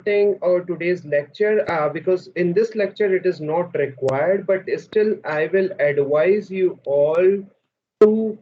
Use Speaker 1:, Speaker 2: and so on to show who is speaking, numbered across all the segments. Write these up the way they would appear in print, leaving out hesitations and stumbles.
Speaker 1: starting our today's lecture because in this lecture it is not required, but still I will advise you all to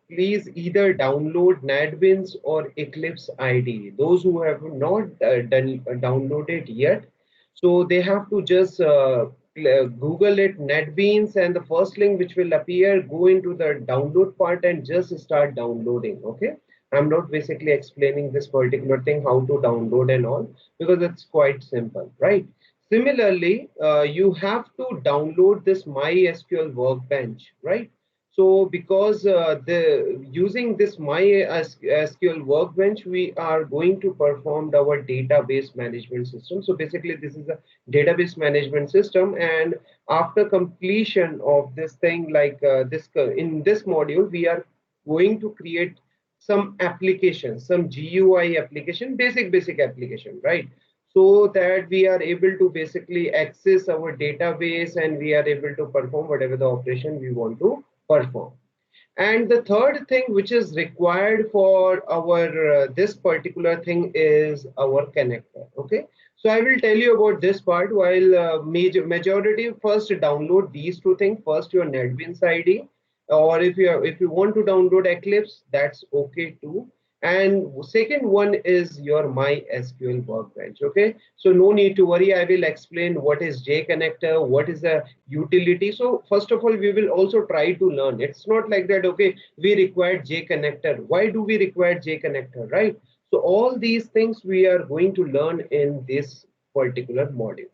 Speaker 1: please either download NetBeans or Eclipse IDE. Those who have not downloaded yet, so they have to just Google it NetBeans, and the first link which will appear, go into the download part and just start downloading. Okay, I'm not basically explaining this particular thing how to download and all, because it's quite simple, right? Similarly, you have to download this MySQL Workbench, right? So because the using this MySQL Workbench, we are going to perform our database management system. So basically, this is a database management system, and after completion of this thing, like in this module, we are going to create some application, some GUI application, basic application, right? So that we are able to basically access our database and we are able to perform whatever the operation we want to perform. And the third thing which is required for our this particular thing is our connector. Okay, so I will tell you about this part. While majority first download these two things. First, your NetBeans ID, or if you want to download Eclipse, that's okay too. And second one is your MySQL Workbench. Okay, so no need to worry. I will explain what is JConnector, what is a utility. So first of all, we will also try to learn. It's not like that, okay, we require JConnector. Why do we require JConnector, right? So all these things we are going to learn in this particular module.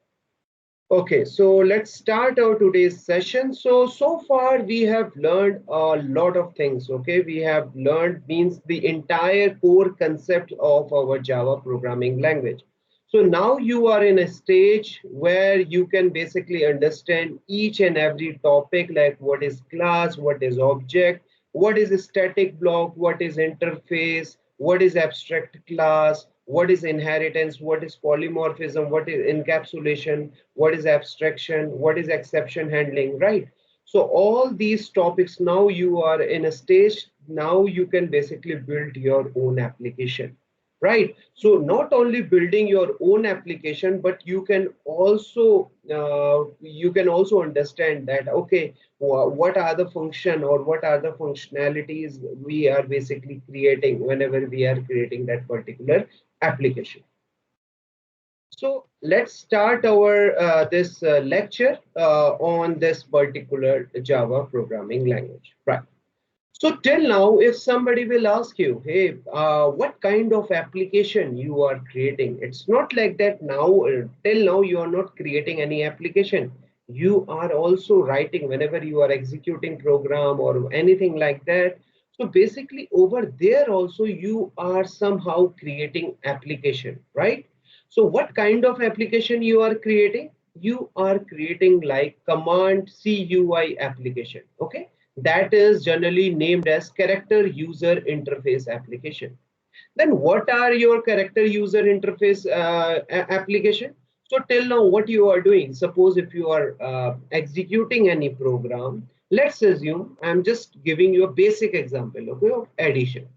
Speaker 1: Okay, so let's start our today's session. So far we have learned a lot of things. Okay, we have learned means the entire core concept of our Java programming language. So now you are in a stage where you can basically understand each and every topic, like what is class, what is object, what is a static block, what is interface, what is abstract class, what is inheritance, what is polymorphism, what is encapsulation, what is abstraction, what is exception handling, right? So all these topics, now you are in a stage, now you can basically build your own application, right? So not only building your own application, but you can also understand that, okay, what are the function or what are the functionalities we are basically creating whenever we are creating that particular application. So let's start our this lecture on this particular Java programming language, right? So till now, if somebody will ask you, hey, what kind of application you are creating? It's not like that now. Till now, you are not creating any application. You are also writing whenever you are executing program or anything like that. So basically over there also you are somehow creating application, right? So what kind of application you are creating? You are creating like command CUI application, okay? That is generally named as character user interface application. Then what are your character user interface application? So till now what you are doing, suppose if you are executing any program, let's assume I'm just giving you a basic example, okay, of addition.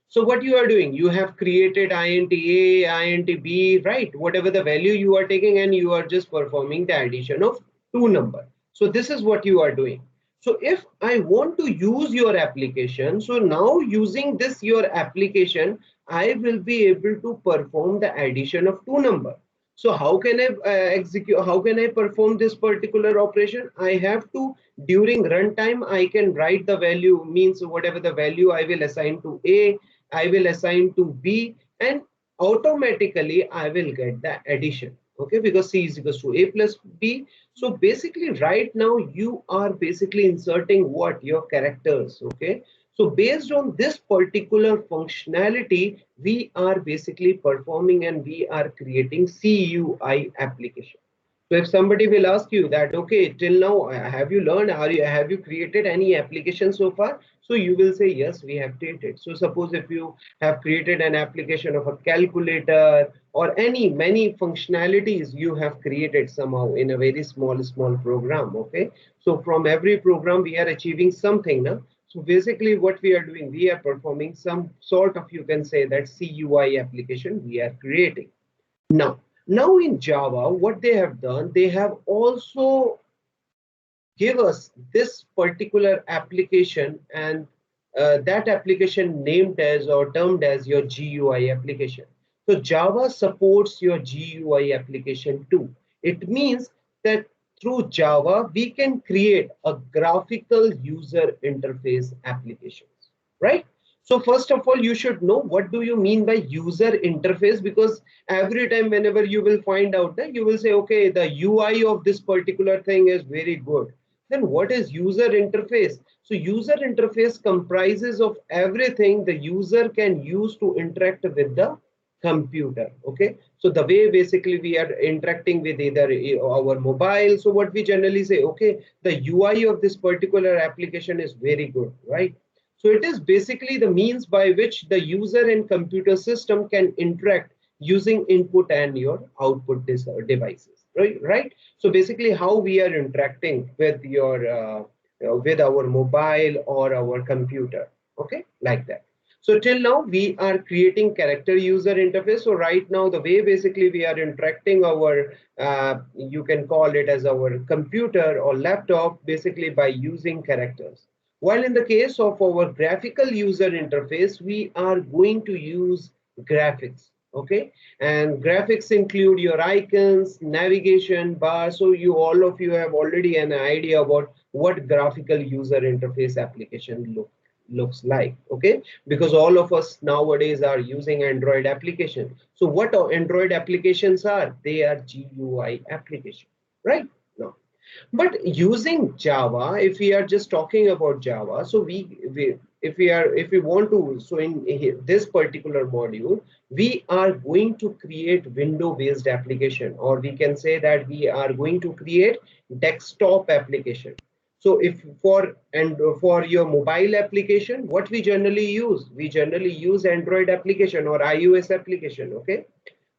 Speaker 1: So what you are doing, you have created int a, int b, right? Whatever the value you are taking, and you are just performing the addition of two numbers. So this is what you are doing. So if I want to use your application, so now using this your application, I will be able to perform the addition of two numbers. So how can I execute? How can I perform this particular operation? I have to, during runtime, I can write the value, means whatever the value I will assign to A, I will assign to B, and automatically I will get the addition. Okay, because C is equals to A plus B. So basically right now you are basically inserting what? Your characters. Okay. So based on this particular functionality, we are basically performing and we are creating CUI application. So if somebody will ask you that, okay, till now, have you learned, have you created any application so far? So you will say, yes, we have created. So suppose if you have created an application of a calculator or many functionalities you have created somehow in a very small program, okay? So from every program, we are achieving something now. So basically what we are doing, we are performing some sort of, you can say that CUI application we are creating. Now in Java, what they have done, they have also give us this particular application, and that application named as or termed as your GUI application. So Java supports your GUI application too. It means that through Java, we can create a graphical user interface applications, right? So first of all, you should know what do you mean by user interface, because every time whenever you will find out that, you will say, okay, the UI of this particular thing is very good. Then what is user interface? So user interface comprises of everything the user can use to interact with the computer. Okay, so the way basically we are interacting with either our mobile, so what we generally say, okay, the UI of this particular application is very good, right? So it is basically the means by which the user and computer system can interact using input and your output devices, right? So basically how we are interacting with your with our mobile or our computer, okay, like that. So till now we are creating character user interface. So right now the way basically we are interacting our you can call it as our computer or laptop, basically by using characters. While in the case of our graphical user interface, we are going to use graphics, okay? And graphics include your icons, navigation bar. So you all of you have already an idea about what graphical user interface application looks like, okay? Because all of us nowadays are using Android application. So what are Android applications are? They are GUI application, right? No. But using Java, if we are just talking about Java, so if we want to, so in this particular module, we are going to create window-based application, or we can say that we are going to create desktop application. So if for your mobile application, what we generally use? We generally use Android application or iOS application, okay?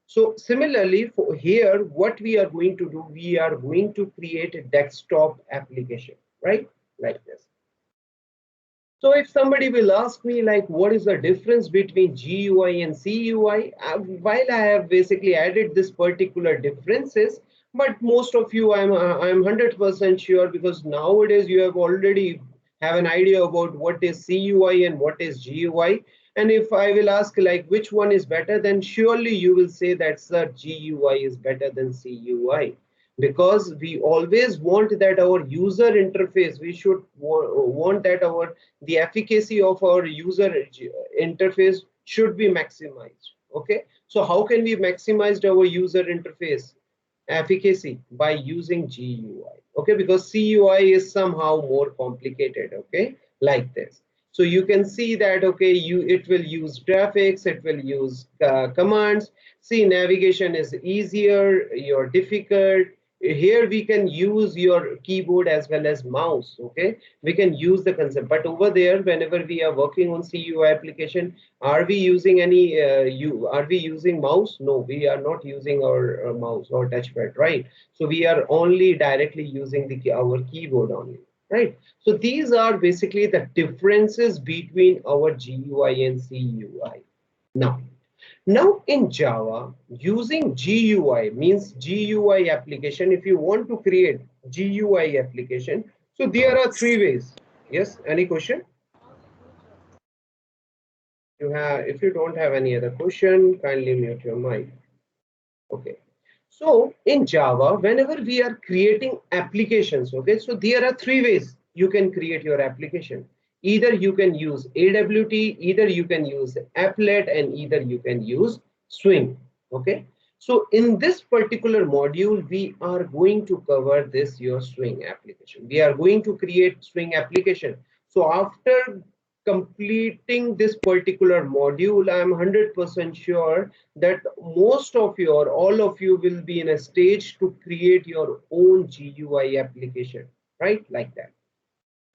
Speaker 1: So similarly, for here, what we are going to do, we are going to create a desktop application, right? Like this. So if somebody will ask me like, what is the difference between GUI and CUI? While I have basically added this particular differences, but most of you, I'm 100% sure, because nowadays you have already have an idea about what is CUI and what is GUI. And if I will ask like which one is better, then surely you will say that sir, GUI is better than CUI, because we always want that our user interface, we should want that our the efficacy of our user interface should be maximized, okay? So how can we maximize our user interface efficacy? By using GUI, okay? Because CUI is somehow more complicated, okay, like this. So you can see that, okay, it will use graphics, it will use commands. See, navigation is easier, your difficult. Here we can use your keyboard as well as mouse, okay? We can use the concept, but over there, whenever we are working on CUI application, are we using any are we using mouse? No, we are not using our mouse or touchpad, right? So we are only directly using our keyboard only, right? So these are basically the differences between our GUI and CUI. Now in Java, using GUI means GUI application. If you want to create GUI application, so there are three ways. Yes, any question? You have, if you don't have any other question, kindly mute your mic. Okay. So in Java, whenever we are creating applications, okay, so there are three ways you can create your application. Either you can use AWT, either you can use applet, and either you can use Swing. Okay. So in this particular module, we are going to cover this your Swing application. We are going to create Swing application. So after completing this particular module, I'm 100% sure that most of you or all of you will be in a stage to create your own GUI application, right? Like that.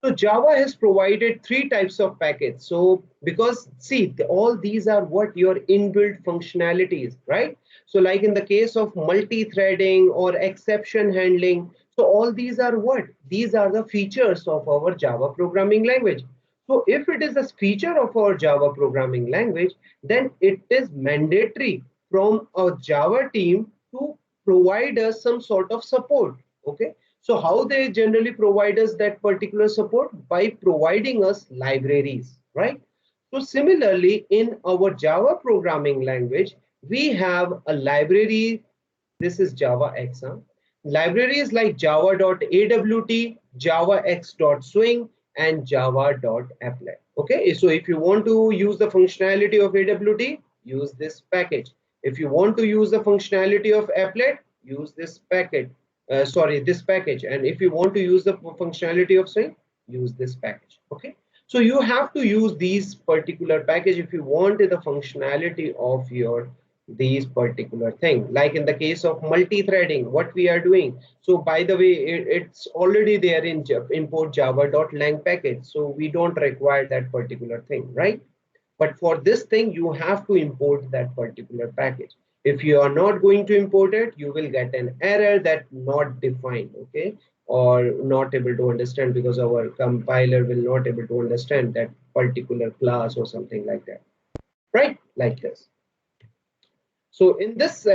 Speaker 1: So Java has provided three types of packets. So because see, all these are what your inbuilt functionalities, right? So like in the case of multi-threading or exception handling, so all these are what? These are the features of our Java programming language. So if it is a feature of our Java programming language, then it is mandatory from a Java team to provide us some sort of support. Okay. So how they generally provide us that particular support? By providing us libraries, right? So similarly, in our Java programming language, we have a library. This is Java X. Libraries like java.awt, javax.swing, and java.applet. Okay, so if you want to use the functionality of AWT, use this package. If you want to use the functionality of applet, use this package. This package. And if you want to use the functionality of swing, use this package. Okay. So you have to use these particular package if you want the functionality of your these particular thing. Like in the case of multi-threading, what we are doing. So by the way, it's already there in import java.lang package. So we don't require that particular thing, right? But for this thing, you have to import that particular package. If you are not going to import it, you will get an error that not defined, okay? Or not able to understand because our compiler will not able to understand that particular class or something like that, right? Like this. So in this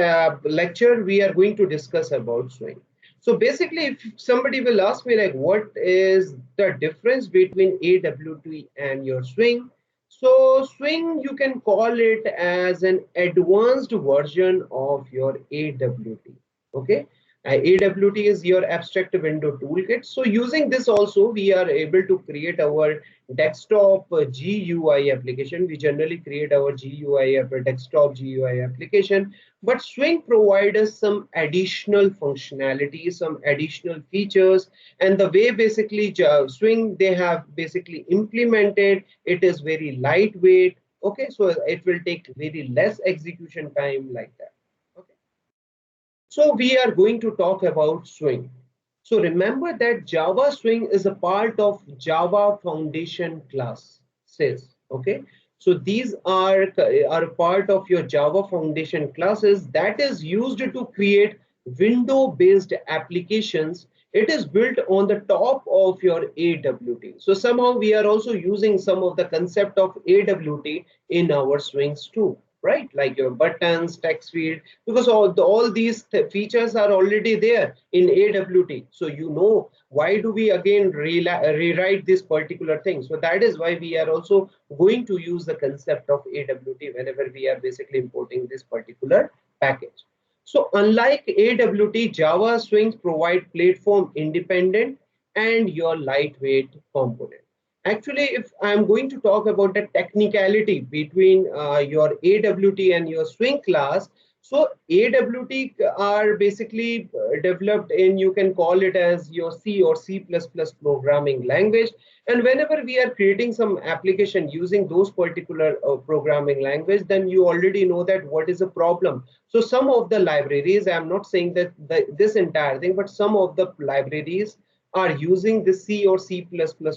Speaker 1: lecture, we are going to discuss about swing. So basically, if somebody will ask me like, what is the difference between AWT and your swing? So swing, you can call it as an advanced version of your AWT. Okay. AWT is your abstract window toolkit. So using this also, we are able to create our desktop GUI application. We generally create our GUI desktop GUI application, but Swing provides us some additional functionality, some additional features, and the way basically Swing they have basically implemented it is very lightweight. Okay, so it will take very less execution time like that. Okay. So we are going to talk about Swing. So remember that Java Swing is a part of Java Foundation class, says, okay? So these are a part of your Java Foundation classes that is used to create window-based applications. It is built on the top of your AWT. So somehow we are also using some of the concept of AWT in our swings too, right? Like your buttons, text field, because all these features are already there in AWT. So you know, why do we again rewrite this particular thing? So that is why we are also going to use the concept of AWT whenever we are basically importing this particular package. So unlike AWT, Java Swings provide platform independent and your lightweight component. Actually, if I'm going to talk about the technicality between your AWT and your Swing class, so AWT are basically developed in, you can call it as your C or C++ programming language. And whenever we are creating some application using those particular programming language, then you already know that what is the problem. So some of the libraries, I'm not saying that this entire thing, but some of the libraries are using the C or C++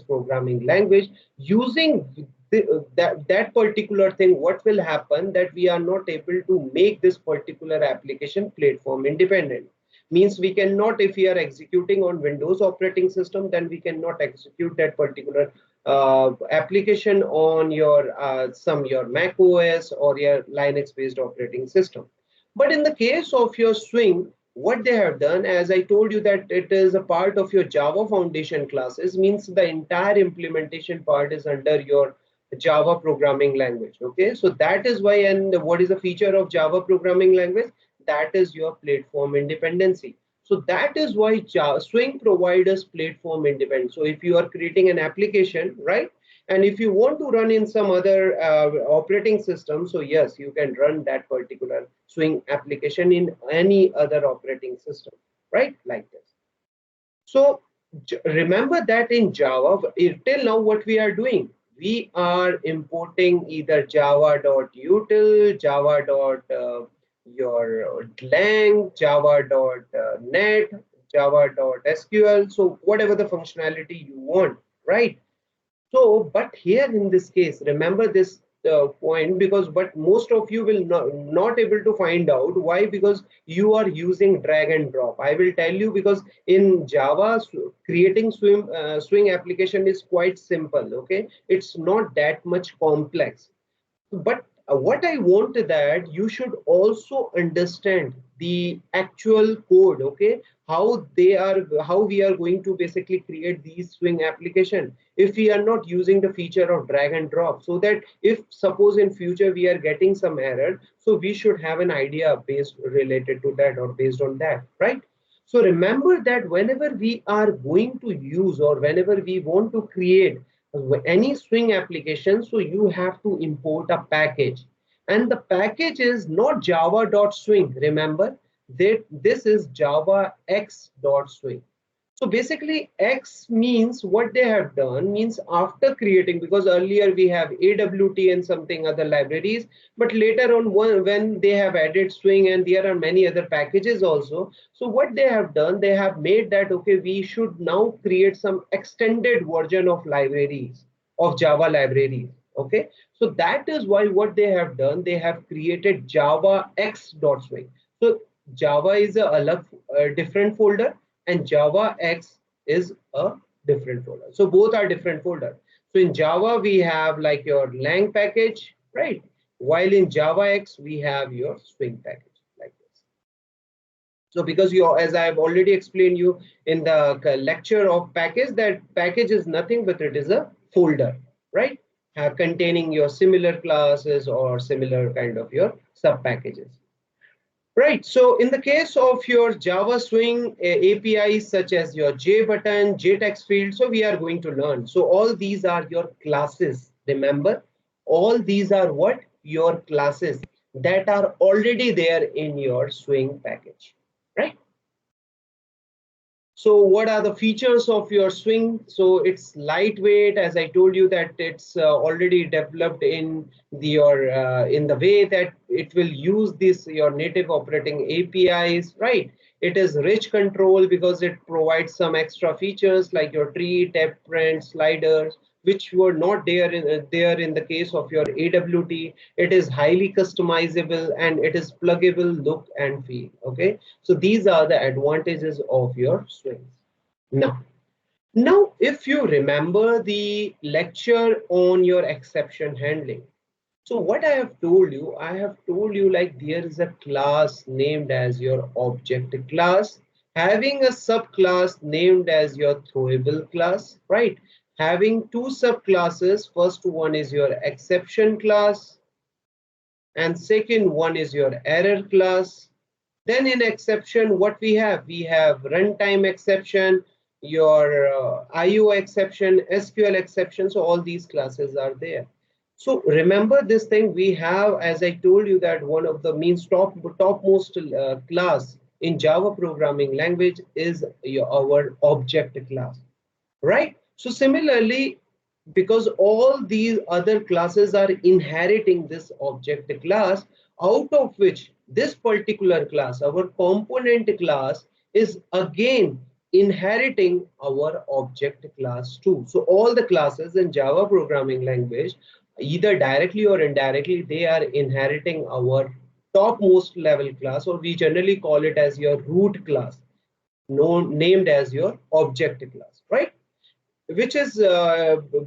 Speaker 1: programming language. Using that particular thing, what will happen that we are not able to make this particular application platform independent. Means we cannot, if we are executing on Windows operating system, then we cannot execute that particular application on your your Mac OS or your Linux based operating system. But in the case of your Swing, what they have done, as I told you, that it is a part of your Java Foundation classes, means the entire implementation part is under your Java programming language. Okay, so that is why, and what is the feature of Java programming language? That is your platform independency. So that is why Swing provides us platform independence. So if you are creating an application, right? And if you want to run in some other operating system, so yes, you can run that particular Swing application in any other operating system, right? Like this. So remember that in Java, till now what we are doing, we are importing either java.util, your lang, java.net, java.sql. So whatever the functionality you want, right? So, but here in this case, remember this point, because but most of you will not able to find out why, because you are using drag and drop. I will tell you, because in Java, creating swing application is quite simple. Okay, it's not that much complex. But what I want that you should also understand the actual code. Okay, how they are, how we are going to basically create these swing application if we are not using the feature of drag and drop, so that if suppose in future we are getting some error, so we should have an idea based related to that or based on that, right? So remember that whenever we are going to use or whenever we want to create any swing application, so you have to import a package, and the package is not java.swing. Remember that this is java x.swing. So basically X means, what they have done means, after creating, because earlier we have AWT and something other libraries, but later on when they have added Swing and there are many other packages also. So what they have done, they have made that, okay, we should now create some extended version of libraries, of Java libraries. Okay, so that is why what they have done, they have created Java X.Swing. So Java is a different folder, and Java X is a different folder. So both are different folder. So in Java, we have like your lang package, right? While in Java X, we have your swing package like this. So because you, as I have already explained you in the lecture of package, that package is nothing but it is a folder, right? Containing your similar classes or similar kind of your sub packages. Right. So in the case of your Java Swing APIs, such as your JButton, JText field, so we are going to learn. So all these are your classes. Remember, all these are what? Your classes that are already there in your Swing package, right? So what are the features of your Swing? So it's lightweight, as I told you that it's already developed in in the way that it will use this your native operating APIs, right? It is rich control because it provides some extra features like your tree, tab print, sliders, which were not there in the case of your AWT. It is highly customizable and it is pluggable look and feel. Okay, so these are the advantages of your swings. Now, if you remember the lecture on your exception handling, so what I have told you like there is a class named as your object class, having a subclass named as your throwable class, right? Having two subclasses, first one is your exception class and second one is your error class. Then in exception, what we have? We have runtime exception, your IO exception, SQL exception. So all these classes are there. So remember this thing, we have, as I told you, that one of the means topmost class in Java programming language is our object class, right? So similarly, because all these other classes are inheriting this object class, out of which this particular class, our component class, is again inheriting our object class too. So all the classes in Java programming language, either directly or indirectly, they are inheriting our topmost level class, or we generally call it as your root class, known named as your object class, right? Which is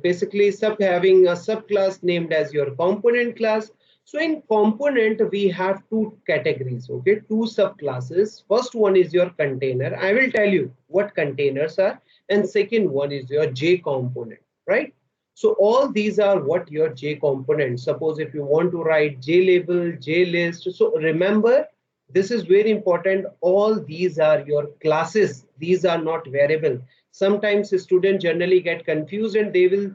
Speaker 1: basically having a subclass named as your component class. So in component, we have two categories, okay, two subclasses. First one is your container. I will tell you what containers are. And second one is your J component, right? So all these are what your J components. Suppose if you want to write J label, J list. So remember, this is very important. All these are your classes. These are not variable. Sometimes students generally get confused and they will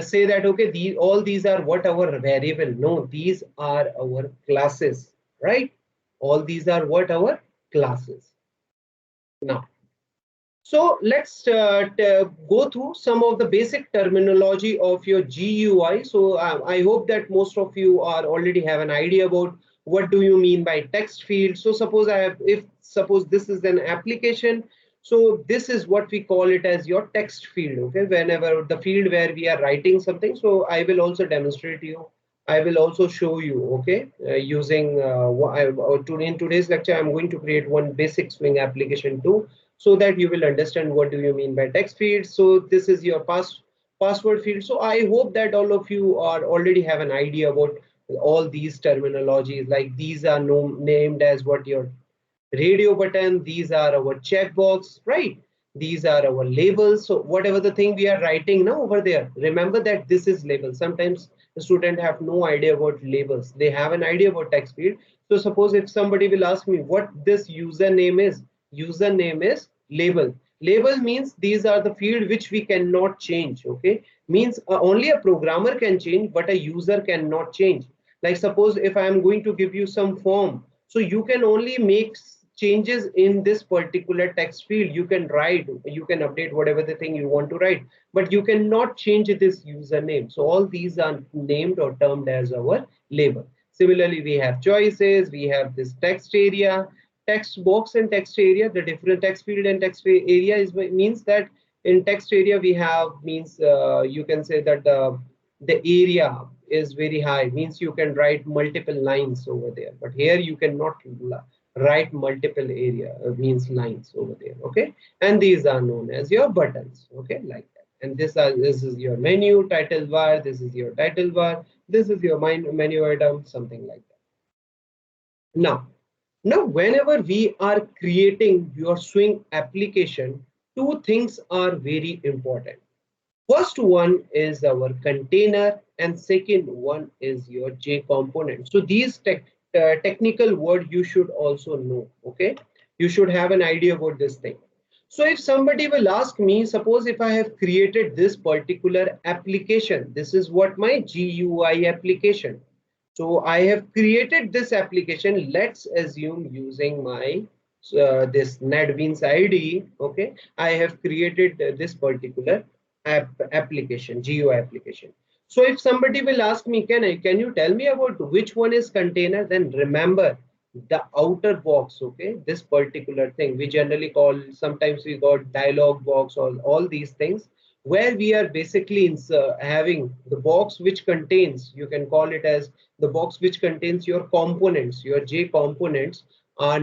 Speaker 1: say that, okay, all these are what our variable. No, these are our classes, right? All these are what our classes. Now, so let's go through some of the basic terminology of your GUI. So I hope that most of you are already have an idea about what do you mean by text field. So suppose if suppose this is an application, so this is what we call it as your text field. Okay, whenever the field where we are writing something. So I will also demonstrate you I will also show you, okay, using in today's lecture, I'm going to create one basic Swing application too, so that you will understand what do you mean by text field. So this is your password field. So I hope that all of you are already have an idea about all these terminologies. Like these are named as what your radio button, these are our checkbox, right? These are our labels. So whatever the thing we are writing now over there, remember that this is label. Sometimes the student have no idea about labels. They have an idea about text field. So suppose if somebody will ask me what this username is label. Label means these are the field which we cannot change, okay? Means only a programmer can change, but a user cannot change. Like suppose if I am going to give you some form, so you can only make changes in this particular text field. You can write, you can update whatever the thing you want to write, but you cannot change this username. So all these are named or termed as our label. Similarly, we have choices, we have this text area, text box and text area. The different text field and text area is means that in text area we have means you can say that the area is very high, means you can write multiple lines over there, but here you cannot write multiple area means lines over there, okay? And these are known as your buttons, okay, like that. And this is your menu title bar, this is your title bar, this is your menu item, something like that. Now whenever we are creating your Swing application, two things are very important. First one is our container and second one is your J component. So these technical word you should also know, okay? You should have an idea about this thing. So if somebody will ask me, suppose if I have created this particular application, this is what my GUI application. So I have created this application, let's assume using my this NetBeans ID, okay? I have created this particular application, GUI application. So if somebody will ask me, can you tell me about which one is container? Then remember the outer box, okay? This particular thing we generally call, sometimes we call dialog box or all these things, where we are basically having the box which contains, you can call it as the box which contains your components, your J components are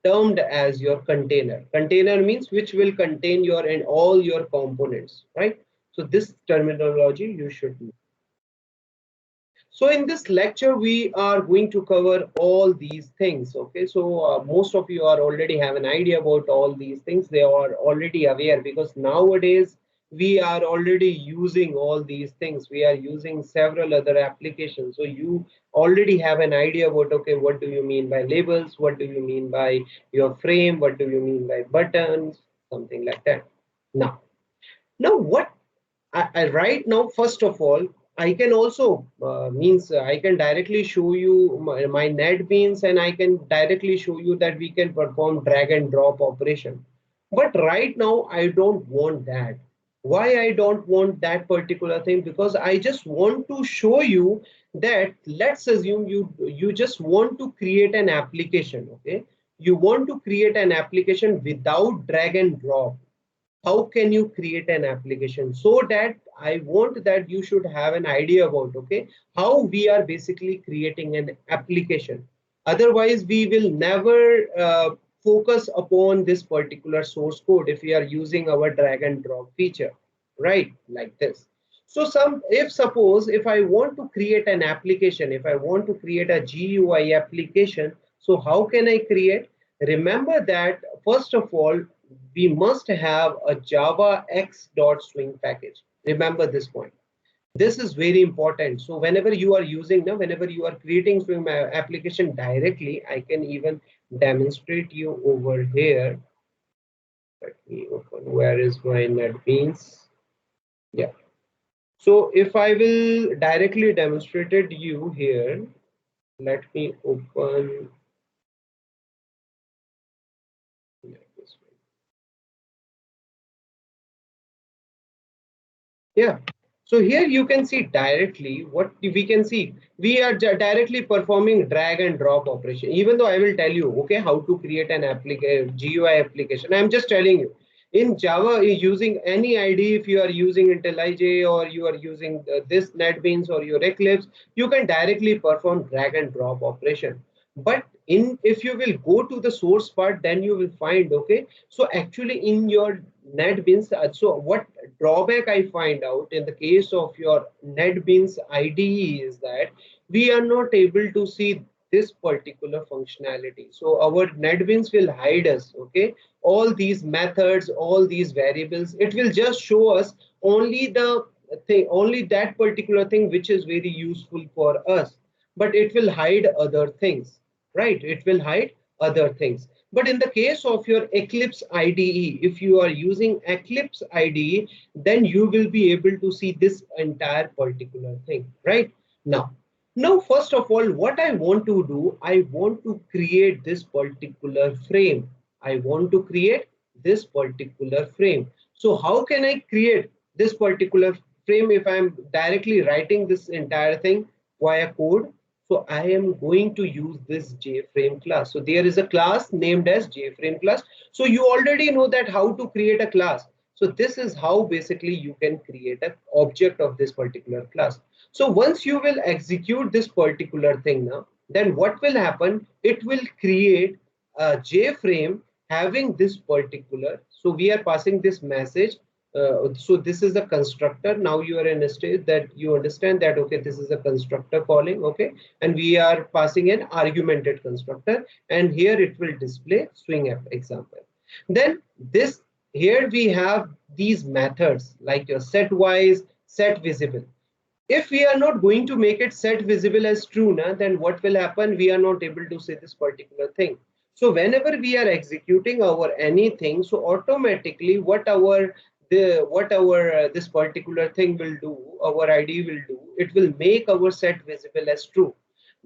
Speaker 1: termed as your container. Container means which will contain your and all your components, right? So this terminology you should know. So in this lecture, we are going to cover all these things. Okay, so most of you are already have an idea about all these things. They are already aware because nowadays we are already using all these things. We are using several other applications. So you already have an idea about, okay, what do you mean by labels? What do you mean by your frame? What do you mean by buttons? Something like that. Now what right now, first of all, I can also means I can directly show you my NetBeans and I can directly show you that we can perform drag and drop operation. But right now, I don't want that. Why I don't want that particular thing? Because I just want to show you that let's assume you just want to create an application, okay? You want to create an application without drag and drop. How can you create an application? So that I want that you should have an idea about, okay, how we are basically creating an application. Otherwise we will never focus upon this particular source code if we are using our drag and drop feature, right? Like this. So if suppose if I want to create an application, if I want to create a GUI application, so how can I create? Remember that first of all we must have a Java X.Swing package. Remember this point. This is very important. So whenever you are using now, whenever you are creating Swing application directly, I can even demonstrate you over here. Let me open. Where is my NetBeans? Yeah. So if I will directly demonstrate it you here, let me open. Yeah. So here you can see directly what we can see. We are directly performing drag and drop operation. Even though I will tell you, okay, how to create an GUI application. I'm just telling you. In Java, using any IDE, if you are using IntelliJ or you are using this NetBeans or your Eclipse, you can directly perform drag and drop operation. But in if you will go to the source part, then you will find, okay, so actually in your NetBeans, so what drawback I find out in the case of your NetBeans IDE is that we are not able to see this particular functionality. So our NetBeans will hide us, okay, all these methods, all these variables. It will just show us only the thing, only that particular thing which is very useful for us, but it will hide other things, right? It will hide other things. But in the case of your Eclipse IDE, if you are using Eclipse IDE, then you will be able to see this entire particular thing, right? Now, first of all, what I want to do, I want to create this particular frame. I want to create this particular frame. So how can I create this particular frame if I'm directly writing this entire thing via code? So I am going to use this JFrame class. So there is a class named as JFrame class. So you already know that how to create a class. So this is how basically you can create an object of this particular class. So once you will execute this particular thing now, then what will happen? It will create a JFrame having this particular. So we are passing this message. So this is a constructor. Now you are in a state that you understand that, okay, this is a constructor calling, okay, and we are passing an argumented constructor, and here it will display swing example. Then this here we have these methods like your set wise, set visible. If we are not going to make it set visible as true, then what will happen? We are not able to say this particular thing. So whenever we are executing our anything, so automatically what our this particular thing will do, our ID will do, it will make our set visible as true.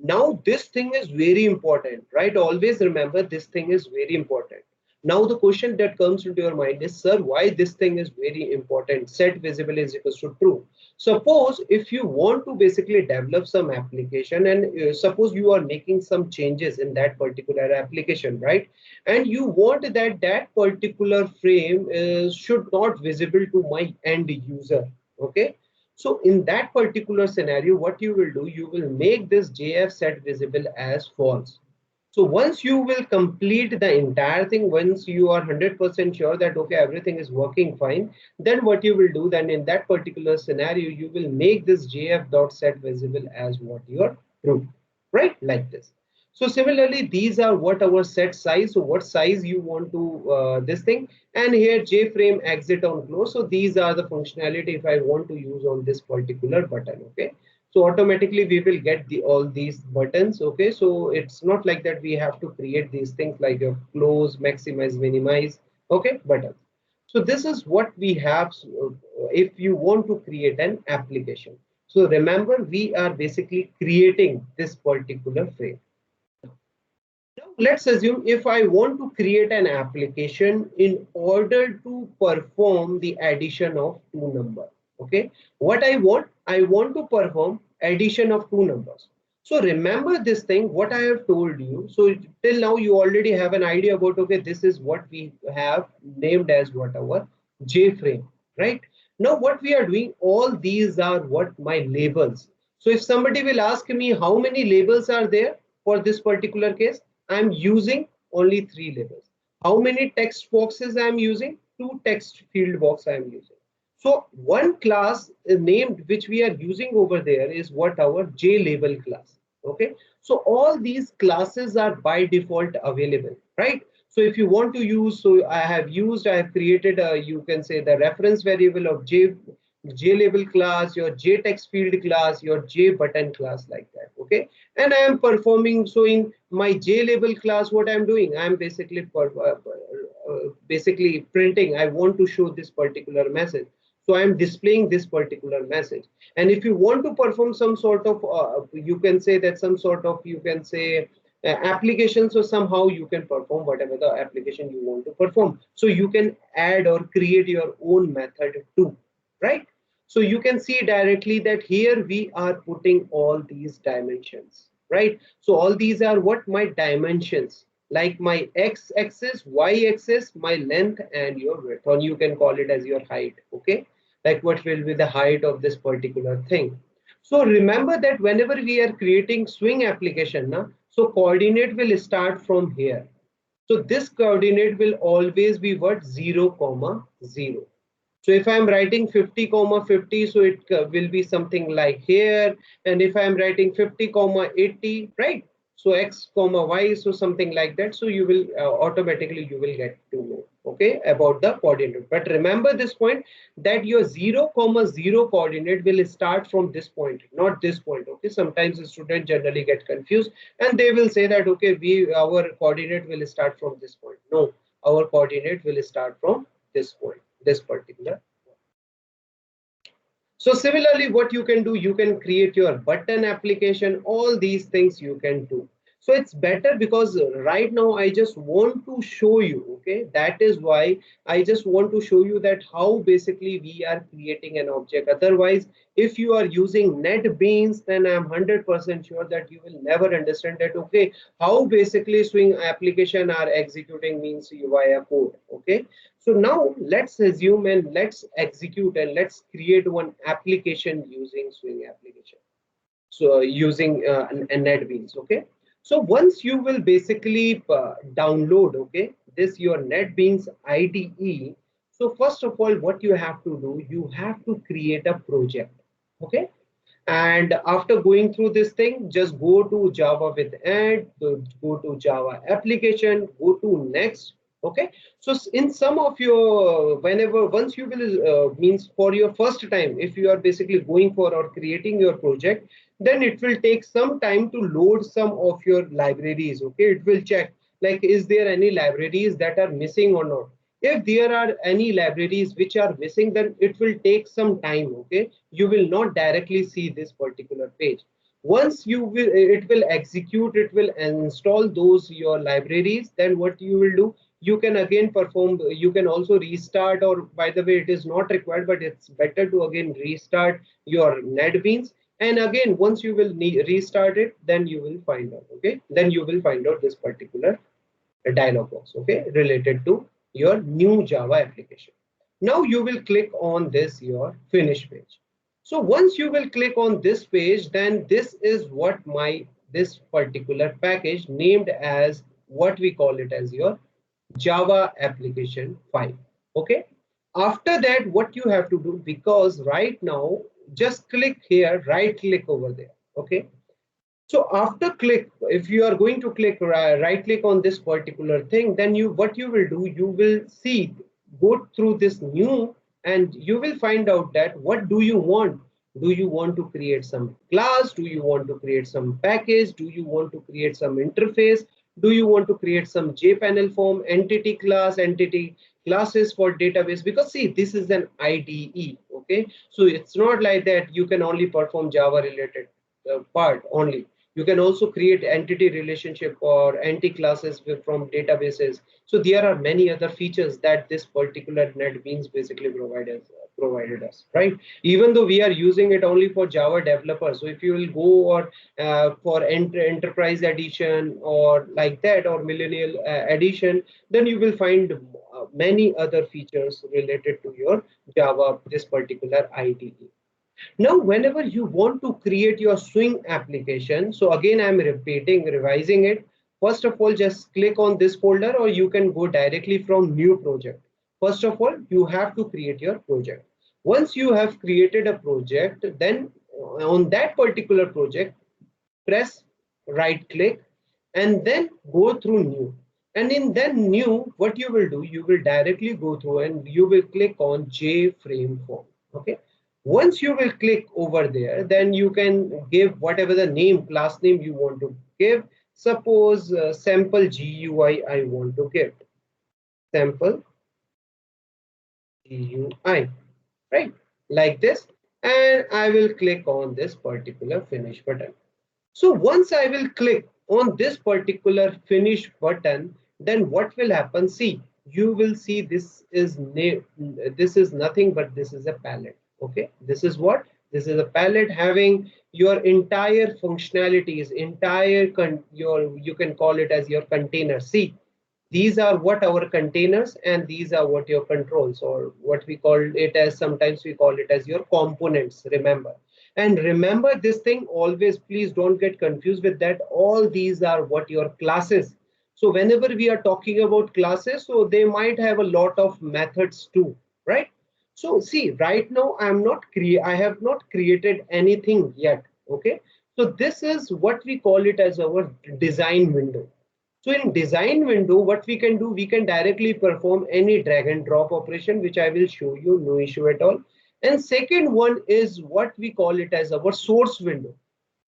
Speaker 1: Now this thing is very important, right? Always remember this thing is very important. Now the question that comes into your mind is, sir, why this thing is very important? Set visible is equals to true. Suppose if you want to basically develop some application, and suppose you are making some changes in that particular application, right? And you want that that particular frame should not visible to my end user, okay? So in that particular scenario, what you will do, you will make this JF set visible as false. So once you will complete the entire thing, once you are 100% sure that, okay, everything is working fine, then what you will do, then in that particular scenario, you will make this JF dot set visible as what your true, right? Like this. So similarly, these are what our set size. So what size you want to this thing, and here JFrame exit on close. So these are the functionality if I want to use on this particular button, okay? So automatically we will get all these buttons, okay? So it's not like that we have to create these things like your close, maximize, minimize, okay, buttons. So this is what we have if you want to create an application. So remember, we are basically creating this particular frame. Now let's assume if I want to create an application in order to perform the addition of two numbers. Okay, what I want to perform addition of two numbers. So remember this thing, what I have told you. So till now you already have an idea about, okay, this is what we have named as what our JFrame, right? Now what we are doing, all these are what my labels. So if somebody will ask me how many labels are there for this particular case, I'm using only three labels. How many text boxes I'm using? Two text field box I'm using. So one class named which we are using over there is what our JLabel class. Okay. So all these classes are by default available, right? So if you want to use, so I have created a, you can say the reference variable of JLabel class, your JText field class, your JButton class like that. Okay. And I am performing, so in my JLabel class, what I'm doing, I'm basically printing, I want to show this particular message. So I'm displaying this particular message. And if you want to perform some sort of, you can say that some sort of, you can say application, so somehow you can perform whatever the application you want to perform. So you can add or create your own method too, right? So you can see directly that here we are putting all these dimensions, right? So all these are what my dimensions. like my x-axis, y-axis, my length, and your width, or you can call it as your height. Okay, like what will be the height of this particular thing. So remember that whenever we are creating swing application, so coordinate will start from here. So this coordinate will always be what? 0, 0. So if I'm writing 50, 50, so it will be something like here. And if I'm writing 50, 80, right? So x, y, so something like that. So you will automatically you will get to know, okay, about the coordinate. But remember this point, that your 0, 0 coordinate will start from this point, not this point. Okay, sometimes the student generally get confused and they will say that, okay, our coordinate will start from this point. No, our coordinate will start from this point, this particular. So similarly, what you can do, you can create your button application, all these things you can do. So it's better because right now I just want to show you, okay, that is why I just want to show you that how basically we are creating an object. Otherwise, if you are using NetBeans, then I'm 100% sure that you will never understand that, okay, how basically swing application are executing means via code. Okay, so now let's assume and let's execute and let's create one application using swing application. So using a NetBeans. Okay, so once you will basically download, okay, this your NetBeans IDE. So first of all, what you have to do, you have to create a project. Okay, and after going through this thing, just go to Java with Ant, go to Java application, go to next. Okay, so in some of your whenever once you will means for your first time, if you are basically going for or creating your project, then it will take some time to load some of your libraries. Okay, it will check like is there any libraries that are missing or not. If there are any libraries which are missing, then it will take some time. Okay, you will not directly see this particular page. Once you will it will execute, it will install those your libraries, then what you will do, you can again perform, you can also restart, or by the way it is not required but it's better to again restart your NetBeans. And again once you will restart it, then you will find out, okay, then you will find out this particular dialog box, okay, related to your new Java application. Now you will click on this your finish page. So once you will click on this page, then this is what my this particular package named as what we call it as your Java application file. Okay, after that what you have to do, because right now just click here, right click over there. Okay, so after click, if you are going to click right click on this particular thing, then you what you will do, you will see, go through this new, and you will find out that what do you want. Do you want to create some class? Do you want to create some package? Do you want to create some interface? Do you want to create some JPanel form, entity class, entity classes for database? Because see, this is an IDE. Okay, so it's not like that you can only perform Java related part only. You can also create entity relationship or entity classes from databases. So there are many other features that this particular NetBeans basically provided us, right? Even though we are using it only for Java developers. So if you will go or for enterprise edition or like that, or millennial edition, then you will find many other features related to your Java, this particular IDE. Now, whenever you want to create your swing application, so again, I'm revising it. First of all, just click on this folder, or you can go directly from new project. First of all, you have to create your project. Once you have created a project, then on that particular project, press right click and then go through new. And in then new, what you will do, you will directly go through and you will click on JFrame form. Okay, once you will click over there, then you can give whatever the name, class name you want to give. Suppose sample GUI I want to give, sample GUI, right, like this. And I will click on this particular finish button. So once I will click on this particular finish button, then what will happen? See, you will see this is nothing but this is a palette. Okay, this is what? This is a palette having your entire functionalities, you can call it as your container. See, these are what our containers and these are what your controls, or what we call it as, sometimes we call it as your components, remember. And remember this thing always, please don't get confused with that. All these are what your classes. So whenever we are talking about classes, so they might have a lot of methods too, right? So see, right now I have not created anything yet. Okay. So this is what we call it as our design window. So in design window, what we can do, we can directly perform any drag and drop operation, which I will show you, no issue at all. And second one is what we call it as our source window,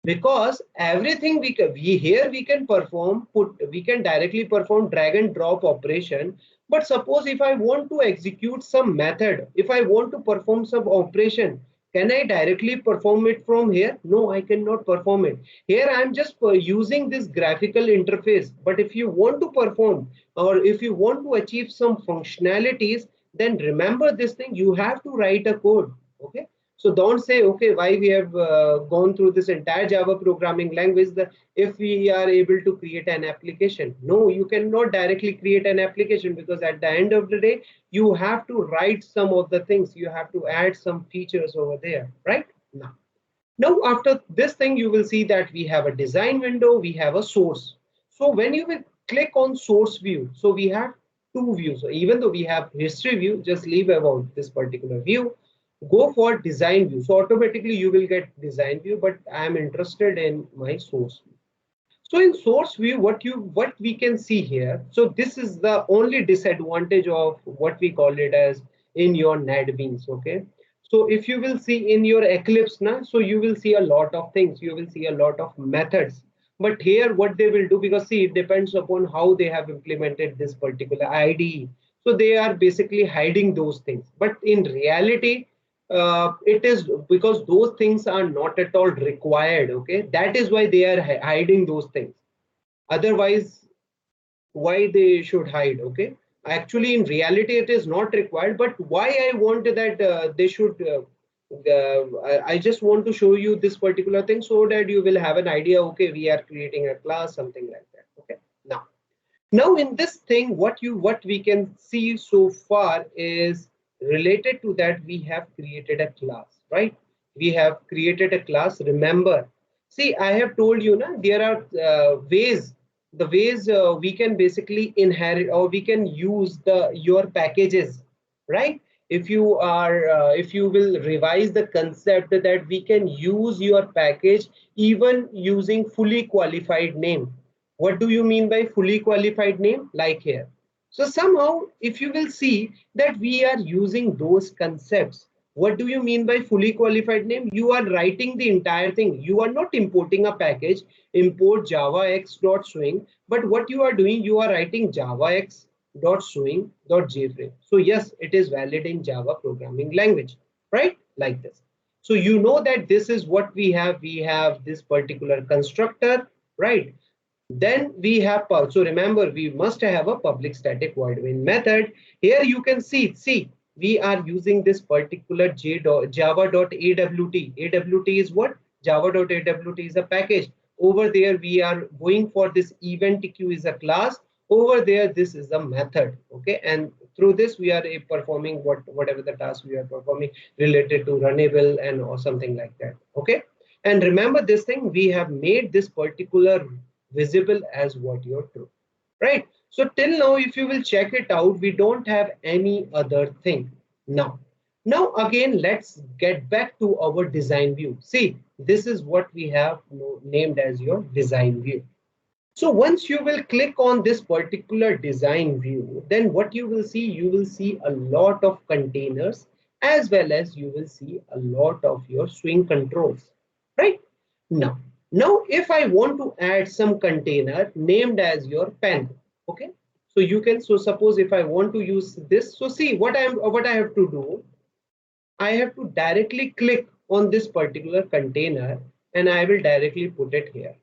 Speaker 1: because everything we can perform, we can directly perform drag and drop operation. But suppose if I want to execute some method, if I want to perform some operation, can I directly perform it from here? No, I cannot perform it here. I'm just using this graphical interface. But if you want to perform, or if you want to achieve some functionalities, then remember this thing, you have to write a code. Okay. So don't say, okay, why we have gone through this entire Java programming language, if we are able to create an application. No, you cannot directly create an application, because at the end of the day, you have to write some of the things. You have to add some features over there, right? Now after this thing, you will see that we have a design window, we have a source. So when you will click on source view, so we have two views. So even though we have history view, just leave about this particular view, go for design view. So automatically you will get design view, but I am interested in my source view. So in source view, what we can see here, so this is the only disadvantage of what we call it as in your NetBeans. Okay. So if you will see in your Eclipse now, so you will see a lot of things, you will see a lot of methods. But here what they will do, because see, it depends upon how they have implemented this particular IDE. So they are basically hiding those things. But in reality, it is because those things are not at all required. Okay, that is why they are hiding those things. Otherwise, why they should hide? Okay, actually in reality it is not required, but why I want that they should I just want to show you this particular thing so that you will have an idea. Okay, we are creating a class, something like that. Okay, now in this thing, what we can see so far is related to that. We have created a class, right? We have created a class. Remember, see, I have told you now, there are ways, the ways we can basically inherit, or we can use your packages, right? If you will revise the concept that we can use your package even using fully qualified name. What do you mean by fully qualified name? Like here. So somehow, if you will see that we are using those concepts, what do you mean by fully qualified name? You are writing the entire thing. You are not importing a package, import javax.swing, but what you are doing, you are writing javax.swing.jframe. So yes, it is valid in Java programming language, right? Like this. So you know that this is what we have. We have this particular constructor, right? Then we have, so remember, we must have a public static void main method. Here you can see, we are using this particular java.awt. AWT is what? Java.awt is a package. Over there, we are going for this event queue is a class. Over there, this is a method. Okay, and through this, we are performing whatever the task we are performing related to runnable and or something like that. Okay, and remember this thing, we have made this particular visible as what you're true, right? So till now, if you will check it out, we don't have any other thing. Now again, let's get back to our design view. See, this is what we have named as your design view. So once you will click on this particular design view, then what you will see, you will see a lot of containers, as well as you will see a lot of your swing controls, right? Now, now if I want to add some container named as your pen, okay? So you can, so suppose if I want to use this, so see what I have to do, I have to directly click on this particular container and I will directly put it here,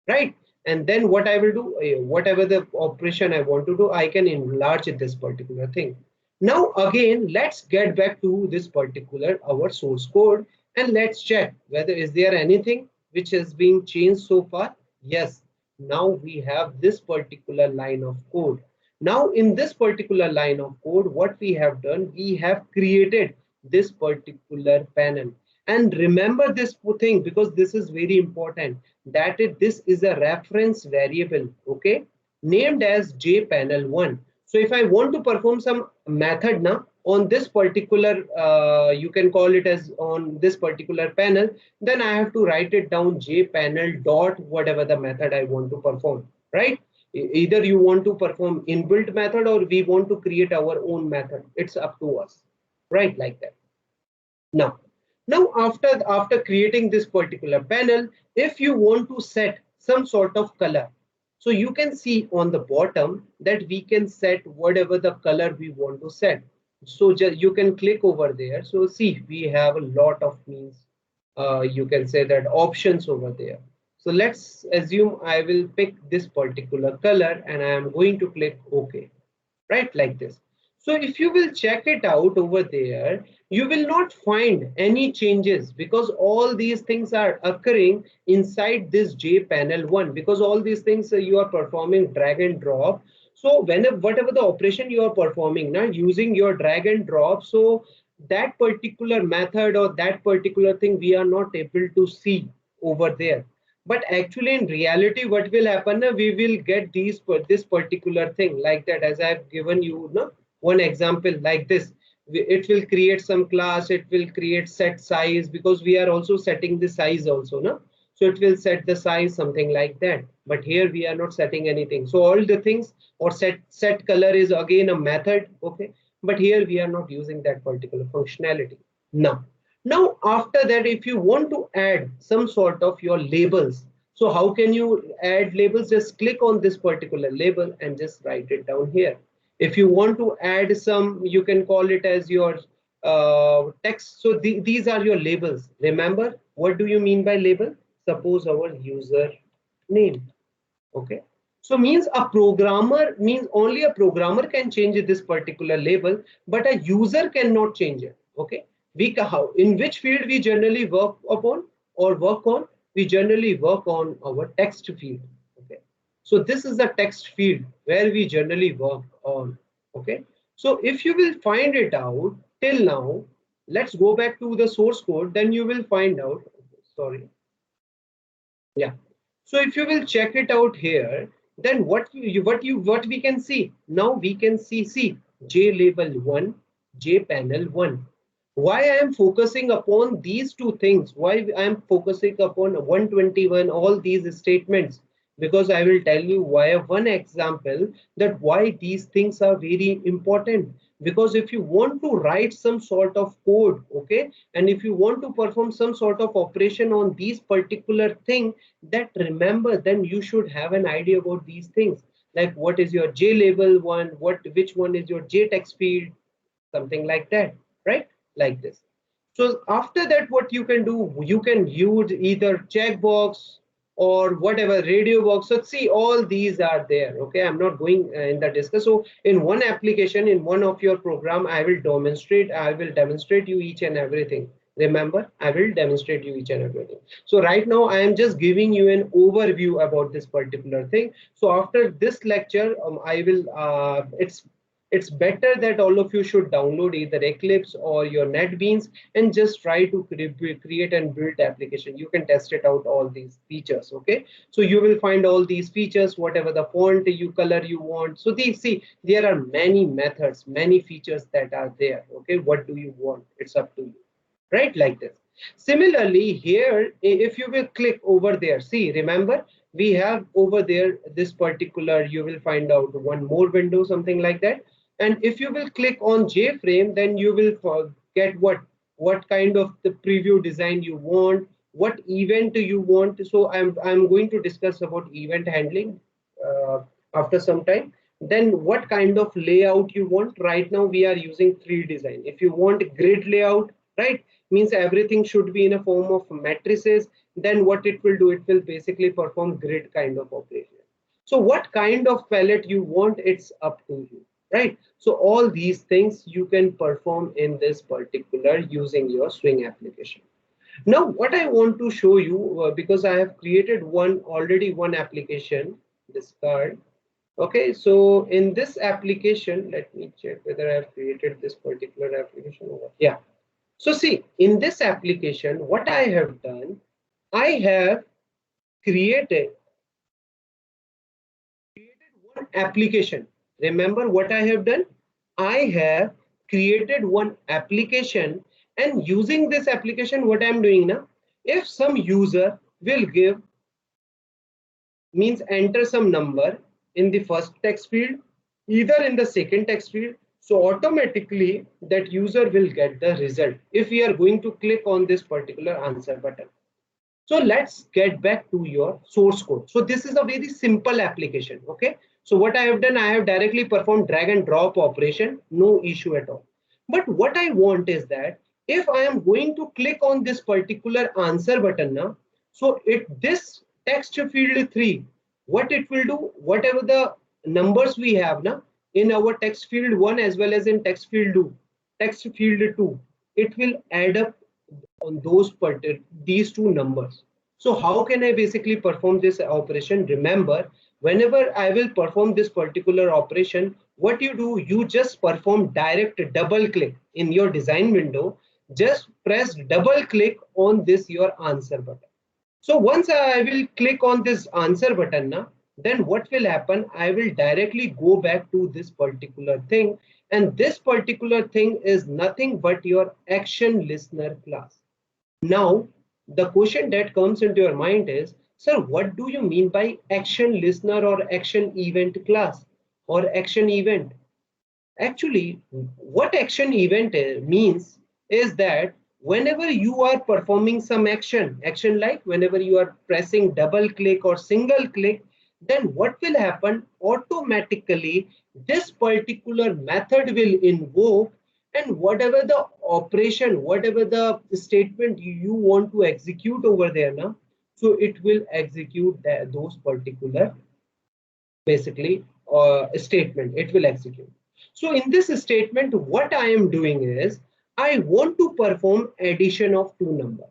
Speaker 1: right? And then what I will do, whatever the operation I want to do, I can enlarge this particular thing. Now again, let's get back to this particular our source code. And let's check whether is there anything which has been changed so far. Yes, now we have this particular line of code. Now in this particular line of code, what we have done, we have created this particular panel. And remember this thing, because this is very important, that this is a reference variable, okay, named as jpanel1. So if I want to perform some method now on this particular, you can call it as on this particular panel, then I have to write it down jpanel dot whatever the method I want to perform, right? Either you want to perform inbuilt method or we want to create our own method. It's up to us, right? Like that. Now, after creating this particular panel, if you want to set some sort of color, so you can see on the bottom that we can set whatever the color we want to set. So you can click over there. So see, we have a lot of means. You can say that options over there. So let's assume I will pick this particular color and I am going to click OK, right? Like this. So if you will check it out over there, you will not find any changes because all these things are occurring inside this jpanel1, because all these things you are performing drag and drop. So whenever whatever the operation you are performing now using your drag and drop, so that particular method or that particular thing we are not able to see over there. But actually in reality what will happen now, we will get this particular thing like that, as I have given you one example like this. It will create some class, it will create set size, because we are also setting the size also, no? So it will set the size, something like that. But here we are not setting anything. So all the things, or set color is again a method, okay? But here we are not using that particular functionality. Now after that, if you want to add some sort of your labels, so how can you add labels? Just click on this particular label and just write it down here. If you want to add some, you can call it as your text. So these are your labels. Remember, what do you mean by label? Suppose our user name. Okay. So means a programmer, means only a programmer can change this particular label, but a user cannot change it. Okay. How in which field we generally work upon or work on? We generally work on our text field. Okay. So this is the text field where we generally work on. Okay. So if you will find it out till now, let's go back to the source code, then you will find out. Sorry. Yeah. So if you will check it out here, then what we can see now, we can see J label 1, J panel 1. Why I am focusing upon these two things? Why I am focusing upon 121, all these statements? Because I will tell you why one example, that why these things are very important. Because if you want to write some sort of code, okay, and if you want to perform some sort of operation on these particular thing, that remember, then you should have an idea about these things, like what is your J label one, which one is your J text field, something like that, right? Like this. So after that, what you can do, you can use either checkbox or whatever radio box. So see, all these are there. Okay, I'm not going in the discuss. So in one application, in one of your program, I will demonstrate you each and everything. Remember, I will demonstrate you each and everything. So right now I am just giving you an overview about this particular thing. So after this lecture, I will it's better that all of you should download either Eclipse or your NetBeans and just try to create and build application. You can test it out, all these features. Okay, so you will find all these features, whatever the font you color you want. So these, see, there are many methods, many features that are there. Okay, what do you want? It's up to you, right? Like this. Similarly here, if you will click over there, see, remember, we have over there this particular, you will find out one more window, something like that. And if you will click on JFrame, then you will get what kind of the preview design you want, what event you want. So I'm going to discuss about event handling after some time. Then what kind of layout you want. Right now we are using 3D design. If you want grid layout, right, means everything should be in a form of matrices, then what it will do, it will basically perform grid kind of operation. So what kind of palette you want, it's up to you, right? So all these things you can perform in this particular using your Swing application. Now, what I want to show you, because I have created one application, this card. Okay, so in this application, let me check whether I have created this particular application over. Yeah. So see, in this application, what I have done, I have created one application. Remember what I have done? I have created one application, and using this application, what I'm doing now, if some user will give, means enter some number in the first text field, either in the second text field, so automatically that user will get the result if we are going to click on this particular answer button. So let's get back to your source code. So this is a very simple application. Okay. So what I have done, I have directly performed drag and drop operation, no issue at all. But what I want is that if I am going to click on this particular answer button now, so this text field 3, what it will do, whatever the numbers we have now in our text field 1 as well as in text field 2, it will add up on these two numbers. So how can I basically perform this operation? Remember, whenever I will perform this particular operation, what you do, you just perform direct double click in your design window. Just press double click on this your answer button. So once I will click on this answer button now, then what will happen? I will directly go back to this particular thing, and this particular thing is nothing but your action listener class. Now, the question that comes into your mind is, sir, what do you mean by action listener or action event class or action event? Actually, what action event means is that whenever you are performing some action like whenever you are pressing double click or single click, then what will happen? Automatically, this particular method will invoke, and whatever the operation, whatever the statement you want to execute over there now, so it will execute those particular basically statement, it will execute. So in this statement, what I am doing is I want to perform addition of two number.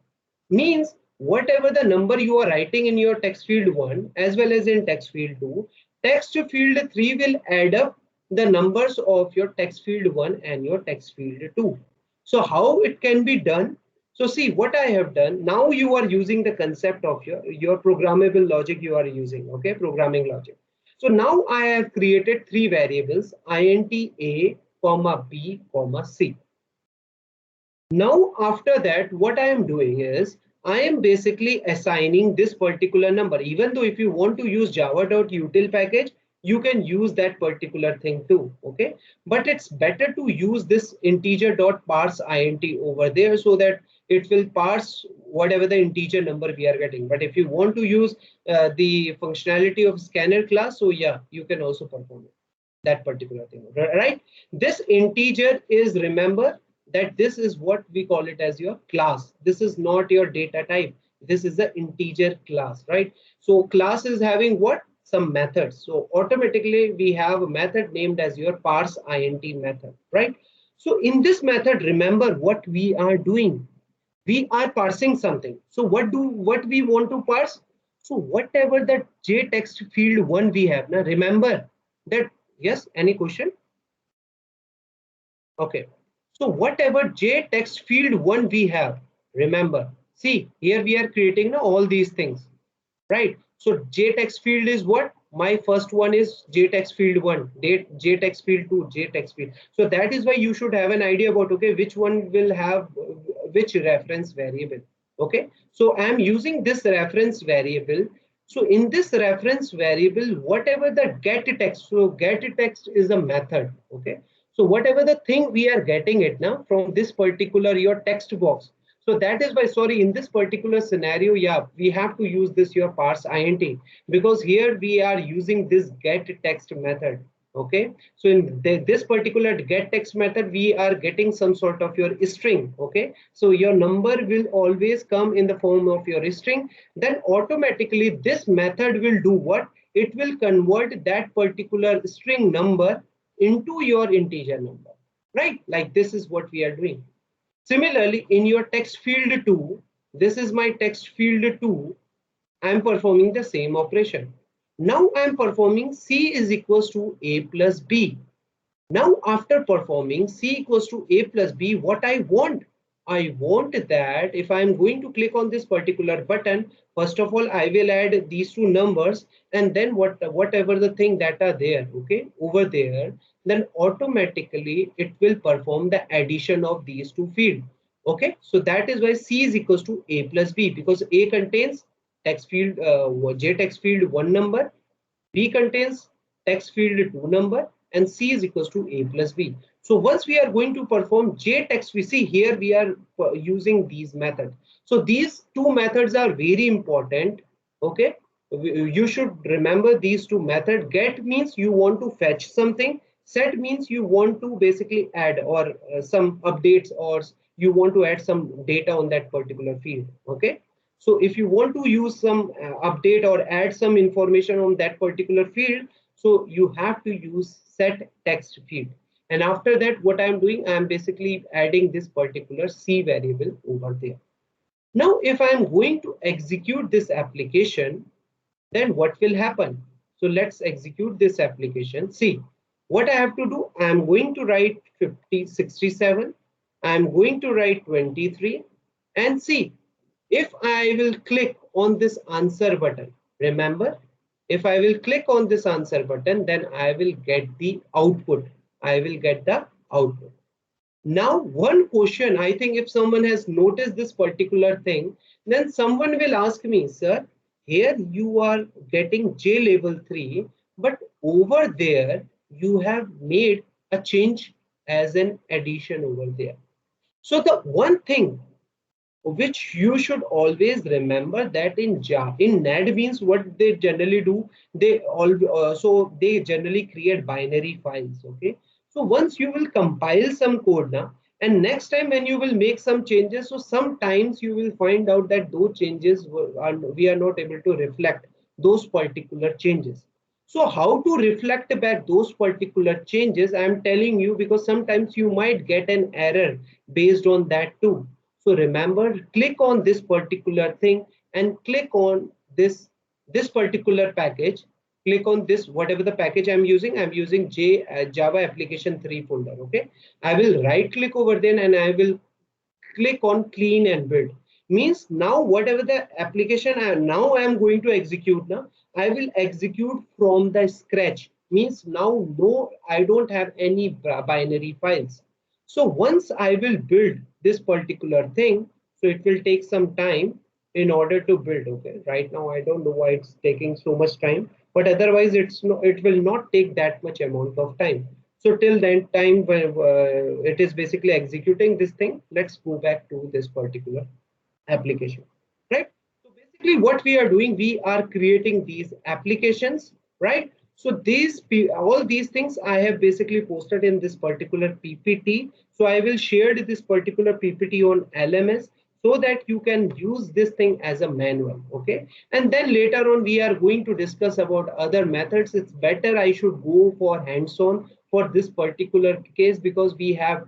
Speaker 1: Means whatever the number you are writing in your text field 1 as well as in text field 2, text field 3 will add up the numbers of your text field 1 and your text field 2. So how it can be done? So see what I have done. Now you are using the concept of your programmable logic you are using, okay, programming logic. So now I have created three variables, int a, comma b, comma c. Now after that, what I am doing is I am basically assigning this particular number. Even though if you want to use java.util package, you can use that particular thing too. Okay, but it's better to use this integer.parse int over there so that it will parse whatever the integer number we are getting. But if you want to use the functionality of scanner class, so yeah, you can also perform it, that particular thing, right? This integer is, remember that this is what we call it as your class. This is not your data type. This is the integer class, right? So class is having what? Some methods. So automatically we have a method named as your parse int method, right? So in this method, remember what we are doing. We are parsing something. So what we want to parse? So whatever that j text field 1 we have. Now remember that, yes, any question? Okay. So whatever j text field 1 we have, remember, see here we are creating now all these things, right? So j text field is what? My first one is j text field 1, j text field 2, j text field. So that is why you should have an idea about, okay, which one will have which reference variable. Okay, so I'm using this reference variable. So in this reference variable, whatever the get text, so get text is a method. Okay, so whatever the thing we are getting it now from this particular your text box. So that is why, sorry, in this particular scenario, yeah, we have to use this your parse int, because here we are using this get text method. Okay, so in this particular get text method, we are getting some sort of your string. Okay, so your number will always come in the form of your string. Then automatically this method will do what? It will convert that particular string number into your integer number, right? Like this is what we are doing. Similarly, in your text field 2, this is my text field 2. I'm performing the same operation. Now I'm performing C is equals to A plus B. Now after performing C equals to A plus B, what I want that if I'm going to click on this particular button, first of all, I will add these two numbers, and then whatever the thing that are there, okay, over there, then automatically it will perform the addition of these two fields. Okay, so that is why C is equals to A plus B, because A contains text field, J text field 1 number, B contains text field 2 number, and C is equals to A plus B. So once we are going to perform J text, we see here we are using these methods. So these two methods are very important. Okay, you should remember these two methods. Get means you want to fetch something. Set means you want to basically add or some updates, or you want to add some data on that particular field. Okay. So if you want to use some update or add some information on that particular field, so you have to use set text field. And after that, what I'm doing, I'm basically adding this particular C variable over there. Now, if I'm going to execute this application, then what will happen? So let's execute this application. See, what I have to do, I'm going to write 67, I'm going to write 23, and see, if I will click on this answer button, remember, if I will click on this answer button, then I will get the output. I will get the output. Now, one question, I think if someone has noticed this particular thing, then someone will ask me, sir, here you are getting J level 3, but over there you have made a change as an addition over there. So the one thing which you should always remember, that in Java, in NetBeans, what they generally do, they all so they generally create binary files. Okay, so once you will compile some code now, and next time when you will make some changes, so sometimes you will find out that those changes we are not able to reflect those particular changes. So how to reflect back those particular changes, I am telling you, because sometimes you might get an error based on that too. So remember, click on this particular thing and click on this particular package. Click on this, whatever the package I'm using Java application 3 folder. Okay, I will right click over there and I will click on clean and build. Means now whatever the application I am going to execute now, I will execute from the scratch. Means now no, I don't have any binary files. So once I will build this particular thing, so it will take some time in order to build. Okay, right now I don't know why it's taking so much time, but otherwise it will not take that much amount of time. So till then time it is basically executing this thing. Let's go back to this particular application, right? So basically what we are doing, we are creating these applications, right? So all these things I have basically posted in this particular PPT. So I will share this particular PPT on LMS so that you can use this thing as a manual. Okay, and then later on we are going to discuss about other methods. It's better I should go for hands-on for this particular case, because we have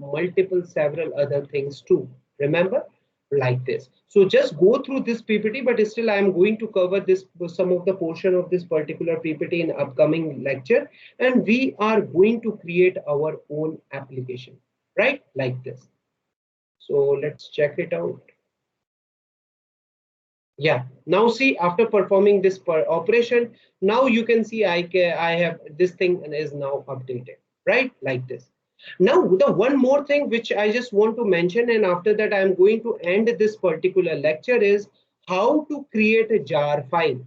Speaker 1: several other things too, remember, like this. So just go through this PPT, but still I am going to cover this some of the portion of this particular PPT in upcoming lecture, and we are going to create our own application, right, like this. So let's check it out. Yeah, now see, after performing this operation, now you can see I have this thing and is now updated, right, like this. Now the one more thing which I just want to mention, and after that I'm going to end this particular lecture, is how to create a jar file,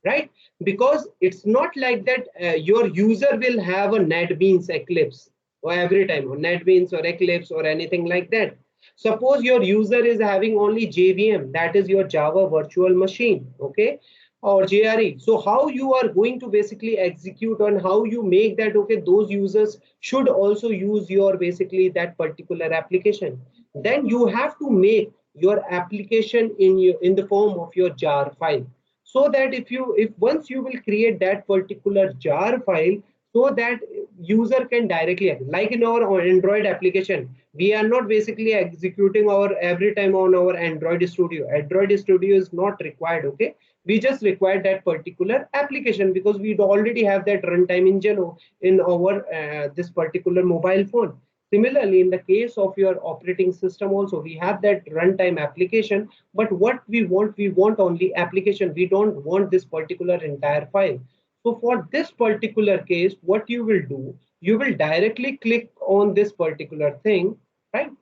Speaker 1: right? Because it's not like that your user will have a NetBeans Eclipse or every time, or NetBeans or Eclipse or anything like that. Suppose your user is having only JVM, that is your Java virtual machine, okay, or JRE. So how you are going to basically execute on how you make that, okay, those users should also use your basically that particular application. Then you have to make your application in the form of your jar file, so that if once you will create that particular jar file, so that user can directly, like in our Android application, we are not basically executing our every time on our Android Studio. Android Studio is not required. Okay, we just require that particular application because we already have that runtime engine in our this particular mobile phone. Similarly, in the case of your operating system also, we have that runtime application, but what we want only application. We don't want this particular entire file. So for this particular case, what you will do, you will directly click on this particular thing, right?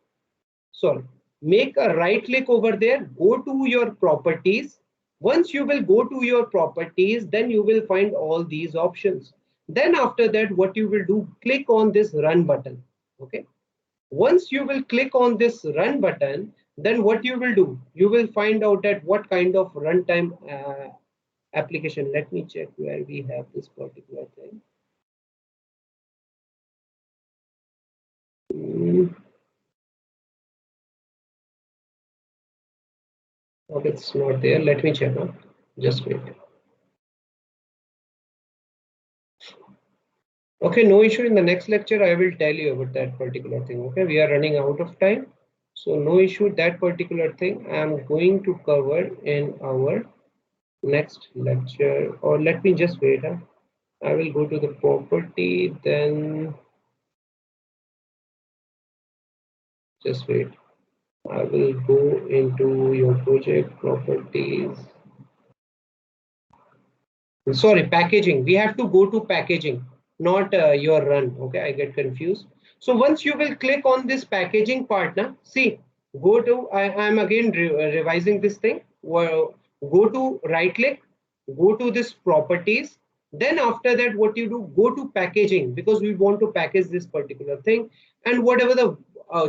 Speaker 1: Sorry, make a right click over there, go to your properties. Once you will go to your properties, then you will find all these options. Then after that, what you will do, click on this run button. Okay. Once you will click on this run button, then what you will do, you will find out that what kind of runtime application. Let me check where we have this particular thing. Okay, it's not there. Let me check now. Just wait. Okay, no issue. In the next lecture, I will tell you about that particular thing. Okay, we are running out of time. So no issue. That particular thing I am going to cover in our next lecture. Or let me just wait. Huh? I will go to the property, then just wait. I will go into your project properties. Sorry, packaging. We have to go to packaging, not your run. Okay, I get confused. So once you will click on this packaging partner, see, go to, I am again revising this thing. Well, go to right click, go to this properties. Then after that, what you do, go to packaging because we want to package this particular thing and whatever the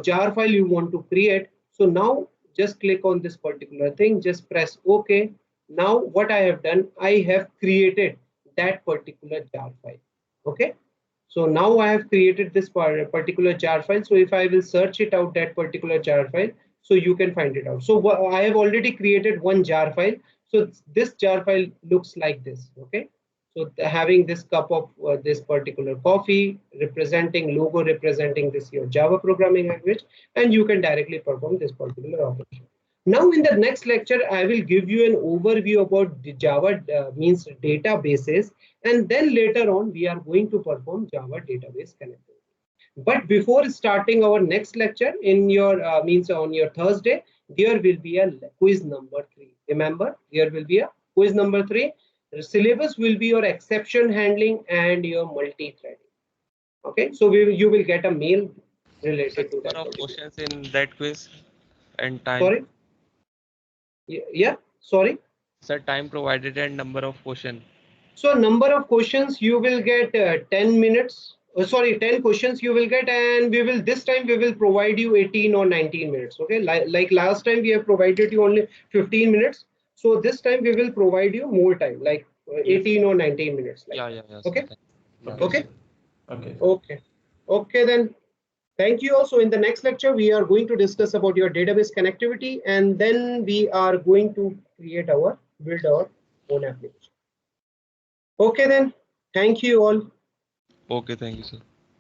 Speaker 1: jar file you want to create. So now just click on this particular thing, just press OK. Now what I have done, I have created that particular jar file. Okay. So now I have created this particular jar file. So if I will search it out, that particular jar file, so you can find it out. So I have already created one jar file. So this jar file looks like this. Okay. So having this cup of this particular coffee representing logo representing this your Java programming language, and you can directly perform this particular operation. Now in the next lecture, I will give you an overview about the Java means databases, and then later on we are going to perform Java database connectivity. But before starting our next lecture in your means on your Thursday, there will be a quiz number 3. Remember, there will be a quiz number 3. The syllabus will be your exception handling and your multi-threading. Okay, so you will get a mail related to that.
Speaker 2: Number of questions in that quiz and time.
Speaker 1: Sorry. Yeah. Sorry.
Speaker 2: Sir, time provided and number of questions.
Speaker 1: So number of questions you will get 10 minutes. Sorry, 10 questions you will get, and we will this time we will provide you 18 or 19 minutes. Okay, like last time we have provided you only 15 minutes. So this time we will provide you more time, like 18 or 19 minutes. Like
Speaker 2: Yeah.
Speaker 1: Okay.
Speaker 3: Okay.
Speaker 1: Okay. Then thank you. Also, in the next lecture, we are going to discuss about your database connectivity, and then we are going to build our own application. Okay, then. Thank you all.
Speaker 2: Okay, thank you, sir.